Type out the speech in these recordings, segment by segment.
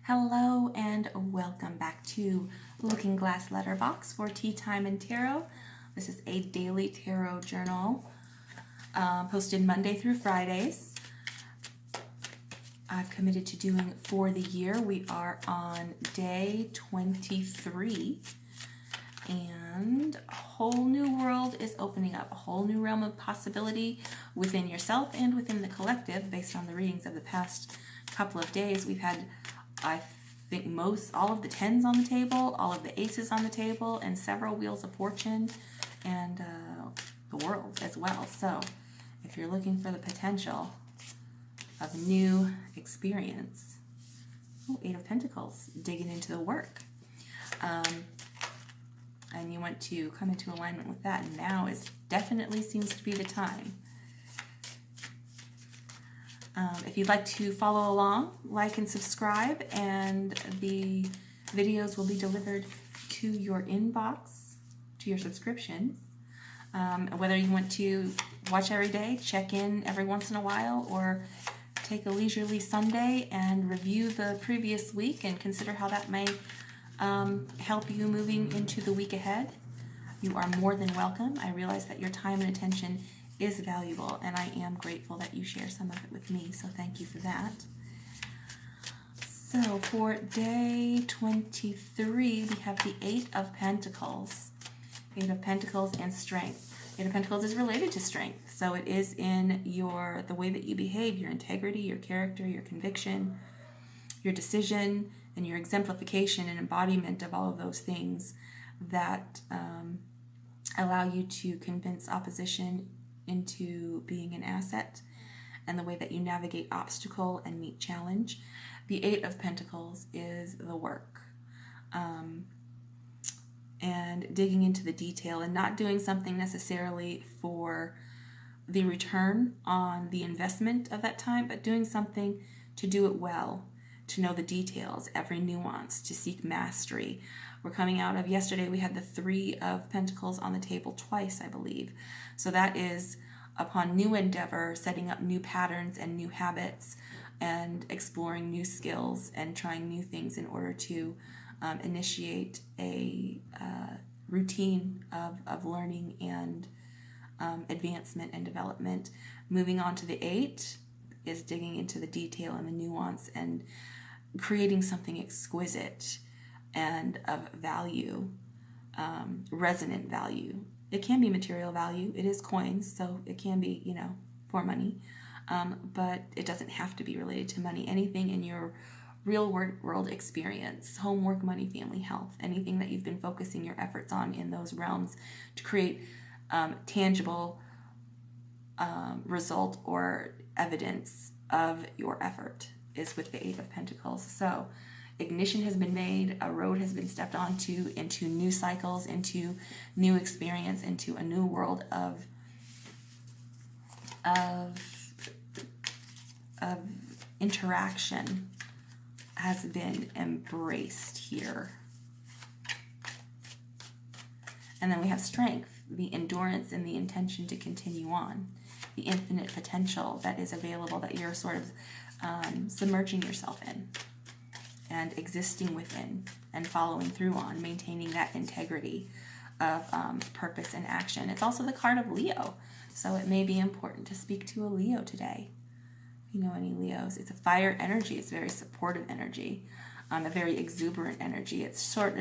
Hello and welcome back to Looking Glass Letterbox for Teatime and Tarot. This is a daily tarot journal posted Monday through Fridays. I've committed to doing for the year. We are on day 23 and a whole new world is opening up, a whole new realm of possibility within yourself and within the collective. Based on the readings of the past couple of days, we've had, I think, all of the tens on the table, all of the aces on the table, and several wheels of fortune, and the world as well. So if you're looking for the potential of new experience, Eight of Pentacles, digging into the work, and you want to come into alignment with that, and now definitely seems to be the time. If you'd like to follow along, like and subscribe, and the videos will be delivered to your inbox, to your subscriptions. Whether you want to watch every day, check in every once in a while, or take a leisurely Sunday and review the previous week and consider how that may help you moving into the week ahead, you are more than welcome. I realize that your time and attention is valuable, and I am grateful that you share some of it with me, so thank you for that. So for day 23, we have the Eight of Pentacles. Eight of Pentacles and strength. Eight of Pentacles is related to strength, so it is in the way that you behave, your integrity, your character, your conviction, your decision, and your exemplification and embodiment of all of those things that allow you to convince opposition into being an asset, and the way that you navigate obstacle and meet challenge. The Eight of Pentacles is the work, and digging into the detail and not doing something necessarily for the return on the investment of that time, but doing something to do it well, to know the details, every nuance, to seek mastery. We're coming out of, yesterday we had the Three of Pentacles on the table twice, I believe. So that is upon new endeavor, setting up new patterns and new habits, and exploring new skills and trying new things in order to initiate a routine of learning and advancement and development. Moving on to the Eight is digging into the detail and the nuance and creating something exquisite and of value, resonant value. It can be material value. It is coins, so it can be, for money, but it doesn't have to be related to money. Anything in your real world experience, homework, money, family, health, anything that you've been focusing your efforts on in those realms to create tangible result or evidence of your effort is with the Eight of Pentacles. So ignition has been made, a road has been stepped onto, into new cycles, into new experience, into a new world of interaction has been embraced here. And then we have strength, the endurance and the intention to continue on, the infinite potential that is available, that you're sort of submerging yourself in and existing within and following through on, maintaining that integrity of purpose and action. It's also the card of Leo, so it may be important to speak to a Leo today. If you know any Leos, it's a fire energy. It's very supportive energy, a very exuberant energy. It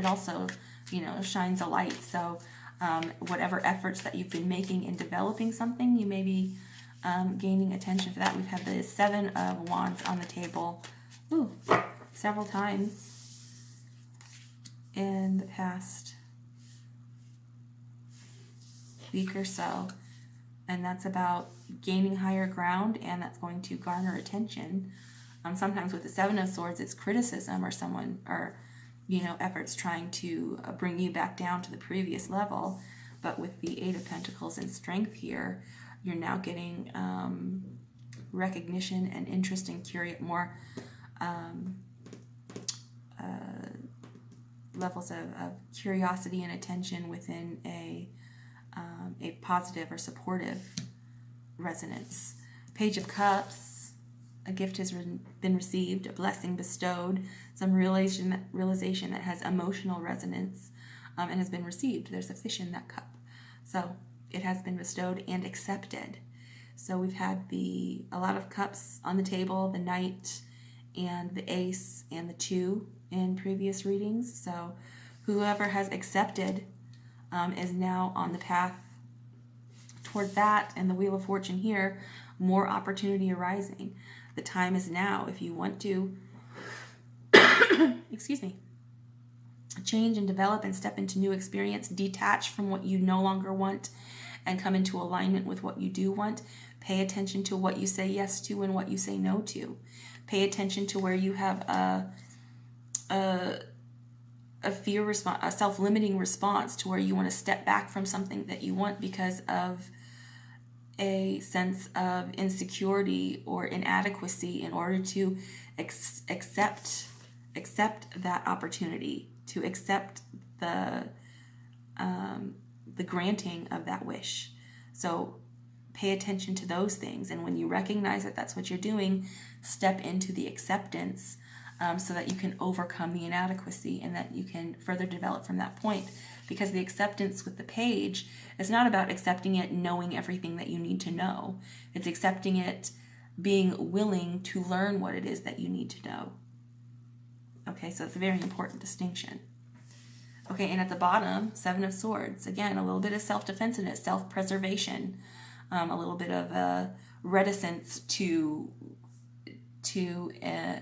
also, shines a light. So whatever efforts that you've been making in developing something, you may be gaining attention for that. We've had the Seven of Wands on the table several times in the past week or so, and that's about gaining higher ground, and that's going to garner attention. Sometimes with the Seven of Swords, it's criticism or efforts trying to bring you back down to the previous level. But with the Eight of Pentacles and strength here, you're now getting recognition and interest and more levels of curiosity and attention within a positive or supportive resonance. Page of Cups, a gift has been received, a blessing bestowed, some realization that has emotional resonance and has been received. There's a fish in that cup. So it has been bestowed and accepted. So we've had a lot of cups on the table, the Knight and the Ace and the 2 in previous readings. So whoever has accepted is now on the path toward that, and the Wheel of Fortune here, more opportunity arising. The time is now if you want to excuse me, change and develop and step into new experience, detach from what you no longer want and come into alignment with what you do want. Pay attention to what you say yes to and what you say no to. Pay attention to where you have a fear response, a self-limiting response, to where you want to step back from something that you want because of a sense of insecurity or inadequacy, in order to accept that opportunity, to accept the granting of that wish. So pay attention to those things, and when you recognize that that's what you're doing, step into the acceptance, so that you can overcome the inadequacy and that you can further develop from that point. Because the acceptance with the Page is not about accepting it knowing everything that you need to know. It's accepting it being willing to learn what it is that you need to know. Okay, so it's a very important distinction. Okay, and at the bottom, 7 of Swords. Again, a little bit of self-defensiveness, self-preservation, a little bit of a reticence to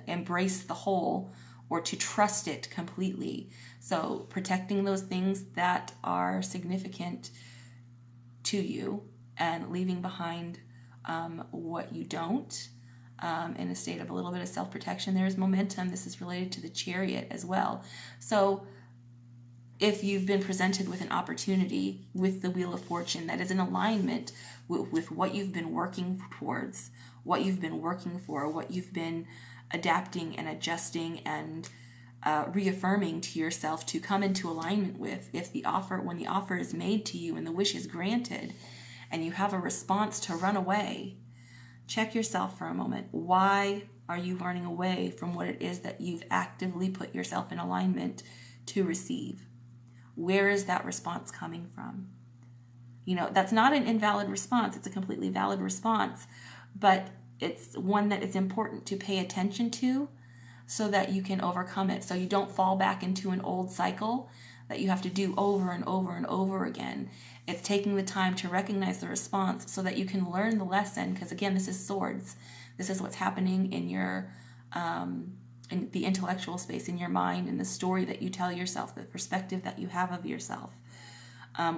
embrace the whole, or to trust it completely. So protecting those things that are significant to you and leaving behind what you don't, in a state of a little bit of self-protection. There's momentum. This is related to the Chariot as well. So if you've been presented with an opportunity with the Wheel of Fortune that is in alignment with what you've been working towards, what you've been working for, what you've been adapting and adjusting and reaffirming to yourself to come into alignment with, when the offer is made to you and the wish is granted and you have a response to run away, check yourself for a moment. Why are you running away from what it is that you've actively put yourself in alignment to receive? Where is that response coming from? That's not an invalid response. It's a completely valid response, but it's one that it's important to pay attention to so that you can overcome it. So you don't fall back into an old cycle that you have to do over and over and over again. It's taking the time to recognize the response so that you can learn the lesson, because again, this is Swords. This is what's happening in your in the intellectual space, in your mind, in the story that you tell yourself, the perspective that you have of yourself,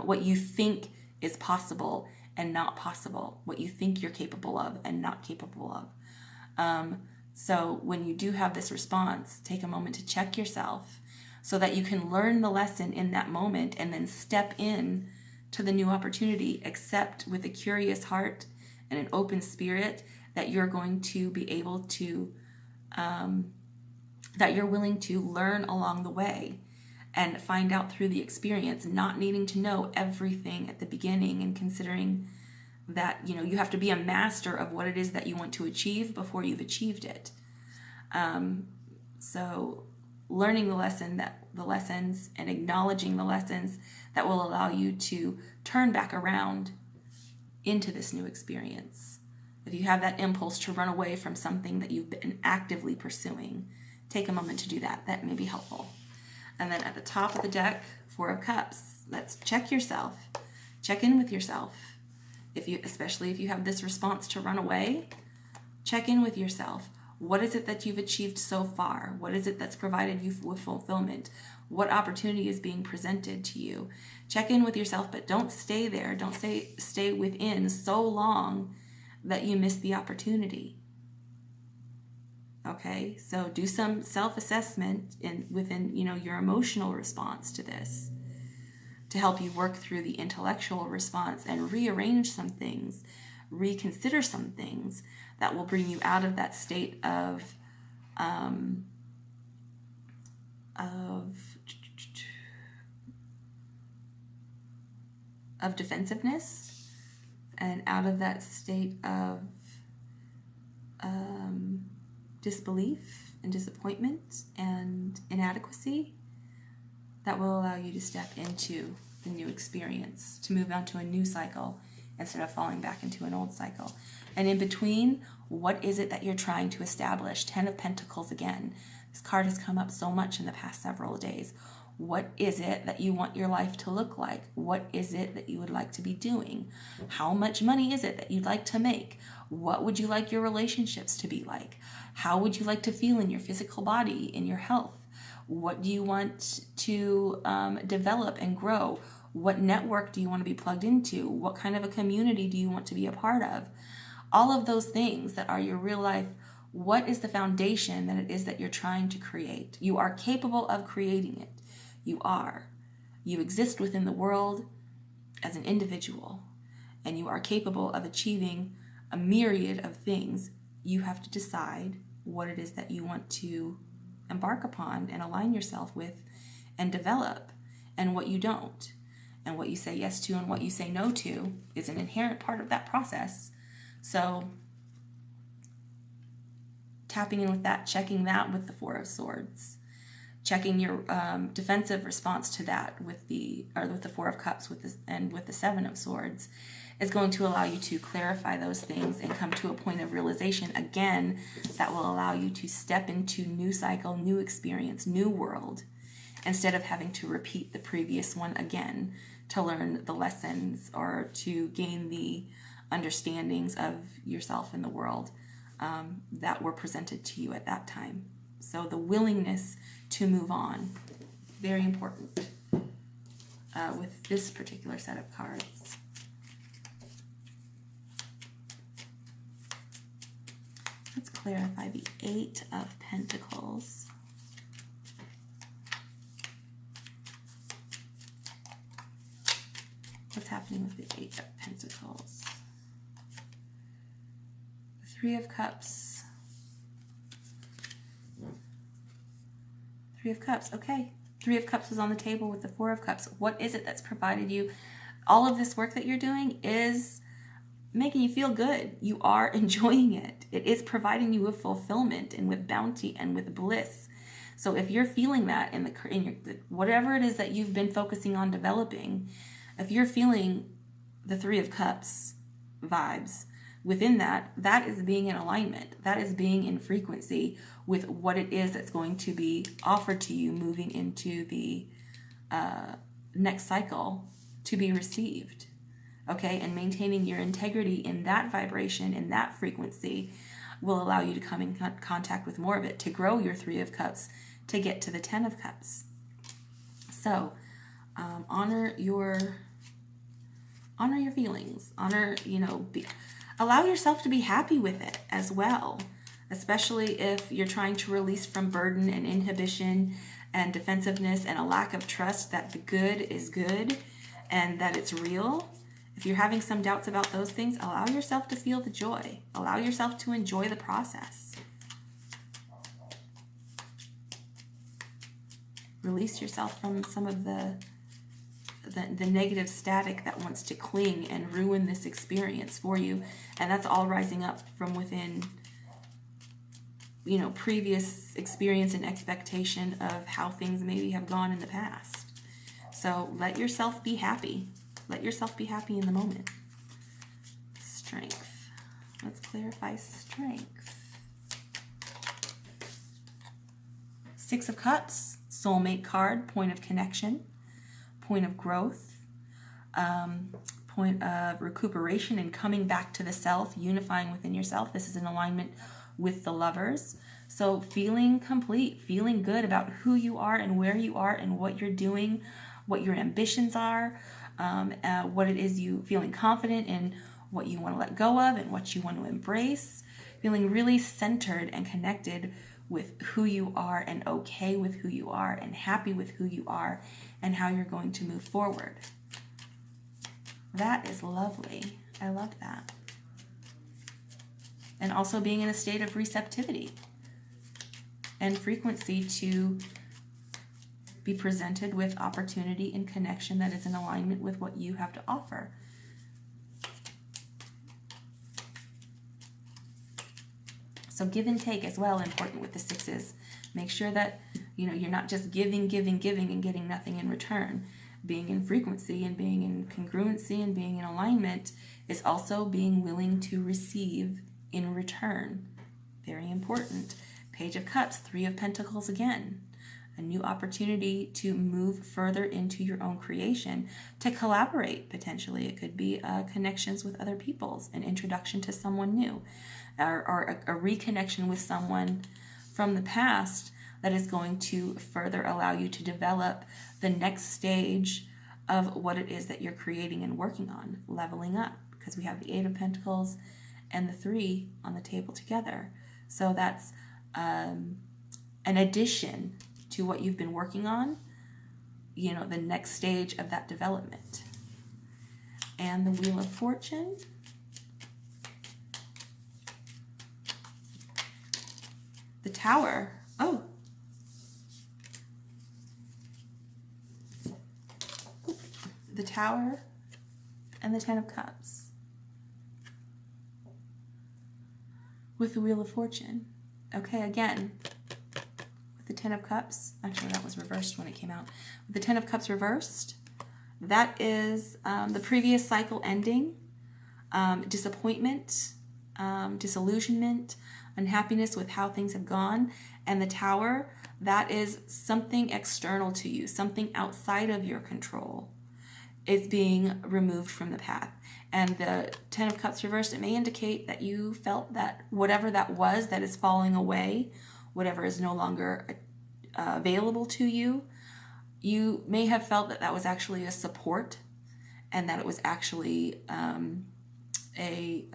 what you think is possible and not possible, what you think you're capable of and not capable of. So when you do have this response, take a moment to check yourself so that you can learn the lesson in that moment and then step in to the new opportunity. Accept with a curious heart and an open spirit that you're going to be able to, that you're willing to learn along the way and find out through the experience, not needing to know everything at the beginning, and considering that, you have to be a master of what it is that you want to achieve before you've achieved it. So learning the lessons and acknowledging the lessons that will allow you to turn back around into this new experience. If you have that impulse to run away from something that you've been actively pursuing, take a moment to do that. That may be helpful. And then at the top of the deck, 4 of Cups. Let's check yourself. Check in with yourself. Especially if you have this response to run away, check in with yourself. What is it that you've achieved so far? What is it that's provided you with fulfillment? What opportunity is being presented to you? Check in with yourself, but don't stay there. Don't stay within so long that you miss the opportunity. Okay, so do some self-assessment within your emotional response to this, to help you work through the intellectual response and rearrange some things, reconsider some things that will bring you out of that state of defensiveness, and out of that state of disbelief and disappointment and inadequacy, that will allow you to step into the new experience, to move on to a new cycle instead of falling back into an old cycle. And in between, what is it that you're trying to establish? 10 of Pentacles again. This card has come up so much in the past several days. What is it that you want your life to look like? What is it that you would like to be doing? How much money is it that you'd like to make? What would you like your relationships to be like? How would you like to feel in your physical body, in your health? What do you want to develop and grow? What network do you want to be plugged into? What kind of a community do you want to be a part of? All of those things that are your real life. What is the foundation that it is that you're trying to create? You are capable of creating it. You are. You exist within the world as an individual, and you are capable of achieving a myriad of things. You have to decide what it is that you want to embark upon and align yourself with and develop, and what you don't. And what you say yes to and what you say no to is an inherent part of that process. So tapping in with that, checking that with the Four of Swords, checking your defensive response to that with the Four of Cups and with the Seven of Swords is going to allow you to clarify those things and come to a point of realization again that will allow you to step into new cycle, new experience, new world, instead of having to repeat the previous one again to learn the lessons or to gain the understandings of yourself and the world that were presented to you at that time. So the willingness to move on, very important with this particular set of cards. Let's clarify the Eight of Pentacles. What's happening with the Eight of Pentacles? The Three of Cups. Three of Cups, okay. Three of Cups was on the table with the Four of Cups. What is it that's provided you? All of this work that you're doing is making you feel good. You are enjoying it. It is providing you with fulfillment and with bounty and with bliss. So if you're feeling that in your whatever it is that you've been focusing on developing, if you're feeling the Three of Cups vibes within that, that is being in alignment. That is being in frequency with what it is that's going to be offered to you moving into the next cycle to be received. Okay, and maintaining your integrity in that vibration, in that frequency, will allow you to come in contact with more of it, to grow your Three of Cups, to get to the Ten of Cups. So, honor your feelings. Allow yourself to be happy with it as well, especially if you're trying to release from burden and inhibition and defensiveness and a lack of trust that the good is good and that it's real. If you're having some doubts about those things, allow yourself to feel the joy. Allow yourself to enjoy the process. Release yourself from some of the negative static that wants to cling and ruin this experience for you. And that's all rising up from within, previous experience and expectation of how things maybe have gone in the past. So let yourself be happy. Let yourself be happy in the moment. Strength. Let's clarify strength. Six of Cups, soulmate card, point of connection, point of growth, point of recuperation and coming back to the self, unifying within yourself. This is in alignment with the Lovers. So feeling complete, feeling good about who you are and where you are and what you're doing, what your ambitions are, what it is you feeling confident in, what you want to let go of and what you want to embrace, feeling really centered and connected with who you are and okay with who you are and happy with who you are and how you're going to move forward. That is lovely. I love that. And also being in a state of receptivity and frequency to be presented with opportunity and connection that is in alignment with what you have to offer. So give and take as well, important with the sixes. Make sure that, you're not just giving and getting nothing in return. Being in frequency and being in congruency and being in alignment is also being willing to receive in return. Very important. Page of Cups, Three of Pentacles again. A new opportunity to move further into your own creation, to collaborate potentially. It could be connections with other peoples, an introduction to someone new, or a reconnection with someone from the past that is going to further allow you to develop the next stage of what it is that you're creating and working on, leveling up, because we have the Eight of Pentacles and the Three on the table together. So that's an addition to what you've been working on, the next stage of that development. And the Wheel of Fortune. The Tower. Oh. The Tower and the Ten of Cups. With the Wheel of Fortune. Okay, again, with the Ten of Cups, actually that was reversed when it came out. With the Ten of Cups reversed, that is the previous cycle ending, disappointment, disillusionment, unhappiness with how things have gone. And the Tower, that is something external to you, something outside of your control is being removed from the path. And the Ten of Cups reversed, it may indicate that you felt that whatever that was that is falling away, whatever is no longer available to you, you may have felt that that was actually a support, and that it was actually a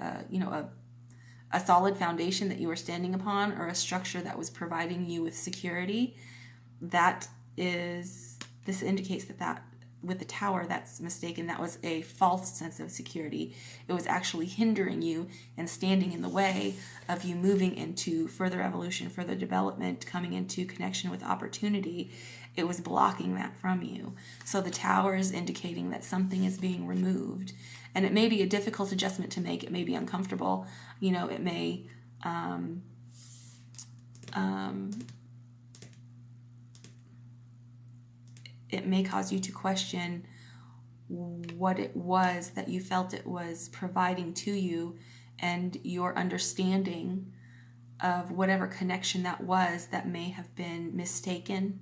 solid foundation that you were standing upon, or a structure that was providing you with security. This indicates that with the Tower, that's mistaken. That was a false sense of security. It was actually hindering you and standing in the way of you moving into further evolution, further development, coming into connection with opportunity. It was blocking that from you. So the Tower is indicating that something is being removed. And it may be a difficult adjustment to make. It may be uncomfortable. It may it may cause you to question what it was that you felt it was providing to you, and your understanding of whatever connection that was that may have been mistaken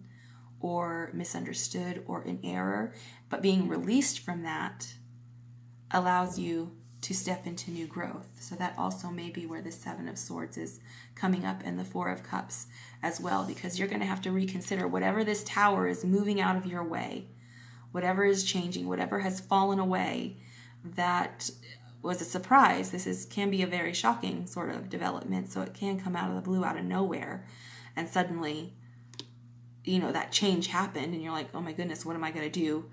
or misunderstood or in error. But being released from that allows you to step into new growth. So that also may be where the Seven of Swords is coming up, and the Four of Cups as well, because you're going to have to reconsider whatever this Tower is moving out of your way, whatever is changing, whatever has fallen away that was a surprise. Can be a very shocking sort of development, so it can come out of the blue, out of nowhere, and suddenly, that change happened, and you're like, oh my goodness, what am I going to do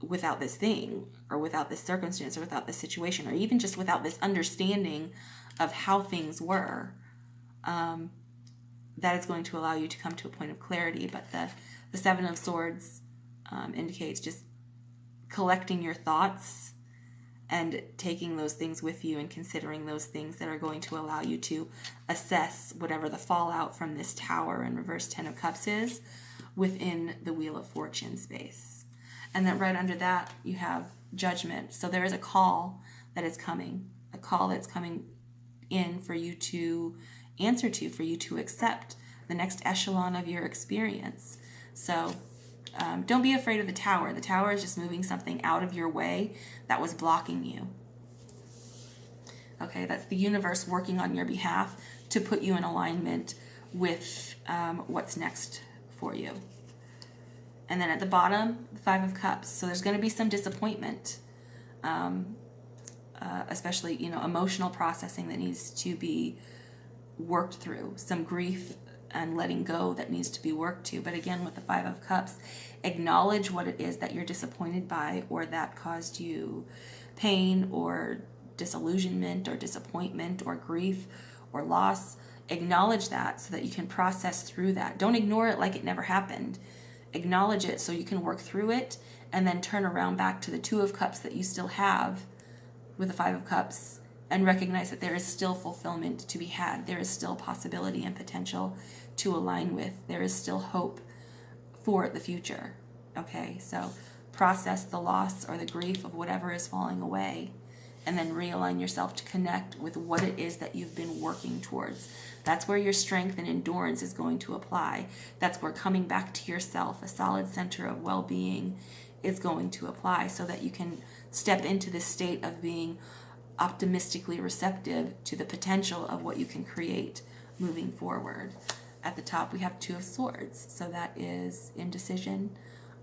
without this thing, or without this circumstance, or without this situation, or even just without this understanding of how things were. That is going to allow you to come to a point of clarity. But the Seven of Swords indicates just collecting your thoughts and taking those things with you, and considering those things that are going to allow you to assess whatever the fallout from this Tower and reverse Ten of Cups is within the Wheel of Fortune space. And then right under that, you have Judgment. So there is a call that is coming, a call that's coming in for you to answer to, for you to accept the next echelon of your experience. So don't be afraid of the Tower. The Tower is just moving something out of your way that was blocking you. Okay, that's the universe working on your behalf to put you in alignment with what's next for you. And then at the bottom, the Five of Cups. So there's going to be some disappointment, especially, emotional processing that needs to be worked through, some grief and letting go that needs to be worked to. But again, with the Five of Cups, acknowledge what it is that you're disappointed by, or that caused you pain or disillusionment or disappointment or grief or loss. Acknowledge that so that you can process through that. Don't ignore it like it never happened. Acknowledge it so you can work through it, and then turn around back to the Two of Cups that you still have with the Five of Cups, and recognize that there is still fulfillment to be had. There is still possibility and potential to align with. There is still hope for the future. Okay, so process the loss or the grief of whatever is falling away, and then realign yourself to connect with what it is that you've been working towards. That's where your strength and endurance is going to apply. That's where coming back to yourself, a solid center of well-being, is going to apply, so that you can step into this state of being optimistically receptive to the potential of what you can create moving forward. At the top we have Two of Swords, so that is indecision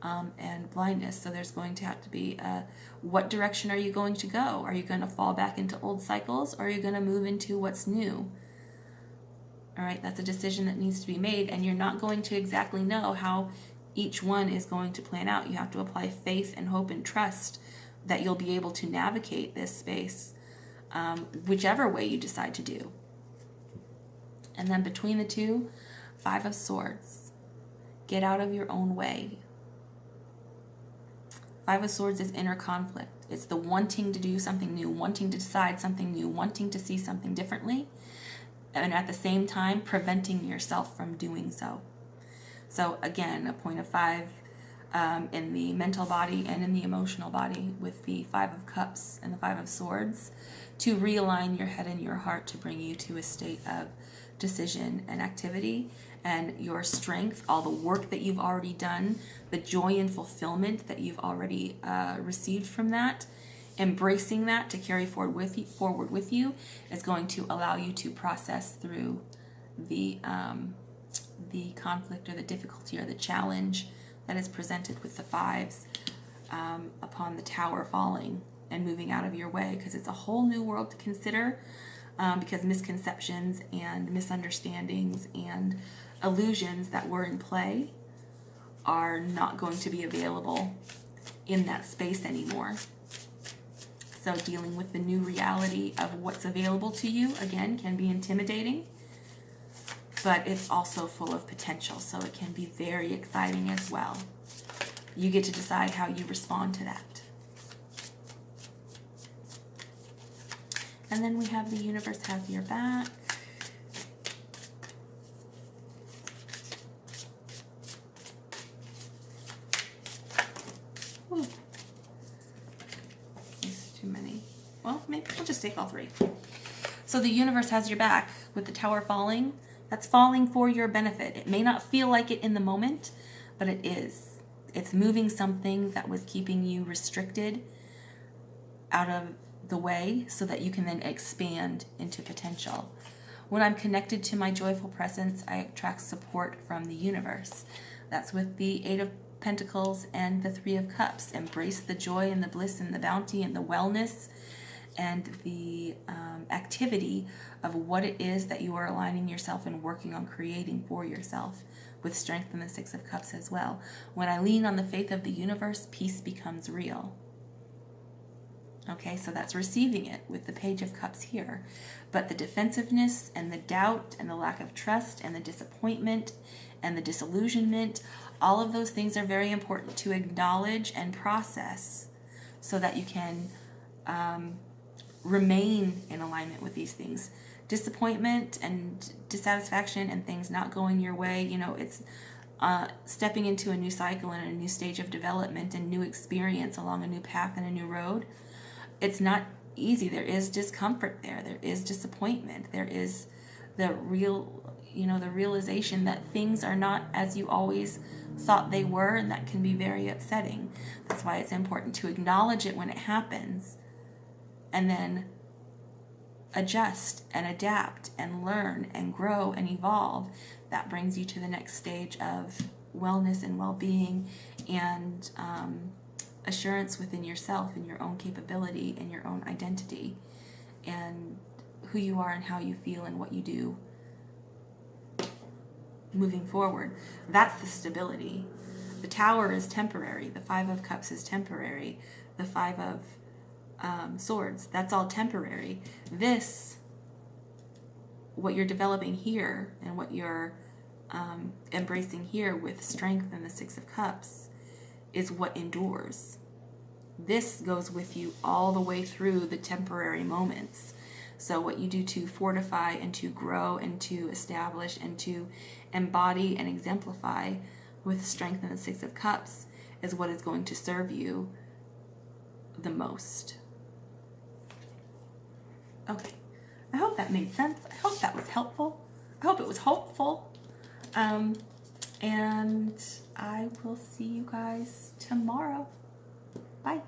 and blindness. So there's going to have to be what direction are you going to go? Are you going to fall back into old cycles, or are you going to move into what's new? All right, that's a decision that needs to be made, and you're not going to exactly know how each one is going to plan out. You have to apply faith and hope and trust that you'll be able to navigate this space, whichever way you decide to do. And then between the two, Five of Swords. Get out of your own way. Five of Swords is inner conflict. It's the wanting to do something new, wanting to decide something new, wanting to see something differently, and at the same time preventing yourself from doing so. So again, a point of 5 in the mental body and in the emotional body, with the Five of Cups and the Five of Swords, to realign your head and your heart to bring you to a state of decision and activity, and your strength, all the work that you've already done, the joy and fulfillment that you've already received from that, embracing that to carry forward with you is going to allow you to process through the conflict or the difficulty or the challenge that is presented with the fives upon the tower falling and moving out of your way, because it's a whole new world to consider, because misconceptions and misunderstandings and illusions that were in play are not going to be available in that space anymore. So dealing with the new reality of what's available to you, again, can be intimidating, but it's also full of potential, so it can be very exciting as well. You get to decide how you respond to that. And then we have the universe has your back. Ooh. There's too many. Well, maybe we'll just take all three. So the universe has your back with the tower falling. That's falling for your benefit. It may not feel like it in the moment, but it is. It's moving something that was keeping you restricted out of the way, so that you can then expand into potential. When I'm connected to my joyful presence, I attract support from the universe. That's with the Eight of Pentacles and the Three of Cups. Embrace the joy and the bliss and the bounty and the wellness and the activity of what it is that you are aligning yourself and working on creating for yourself, with strength in the Six of Cups as well. When I lean on the faith of the universe, peace becomes real. Okay, so that's receiving it with the Page of Cups here. But the defensiveness and the doubt and the lack of trust and the disappointment and the disillusionment, all of those things are very important to acknowledge and process, so that you can remain in alignment with these things. Disappointment and dissatisfaction and things not going your way, it's stepping into a new cycle and a new stage of development and new experience along a new path and a new road. It's not easy. There is discomfort there. There is disappointment. There is the realization that things are not as you always thought they were, and that can be very upsetting. That's why it's important to acknowledge it when it happens, and then adjust and adapt and learn and grow and evolve. That brings you to the next stage of wellness and well-being and assurance within yourself and your own capability and your own identity and who you are and how you feel and what you do moving forward. That's the stability. The Tower is temporary. The Five of Cups is temporary. The Five of Swords, that's all temporary. This, what you're developing here and what you're embracing here with strength and the Six of Cups, is what endures. This goes with you all the way through the temporary moments. So what you do to fortify and to grow and to establish and to embody and exemplify with strength in the Six of Cups is what is going to serve you the most. Okay, I hope that made sense. I hope that was helpful. I hope it was hopeful. And I will see you guys tomorrow. Bye.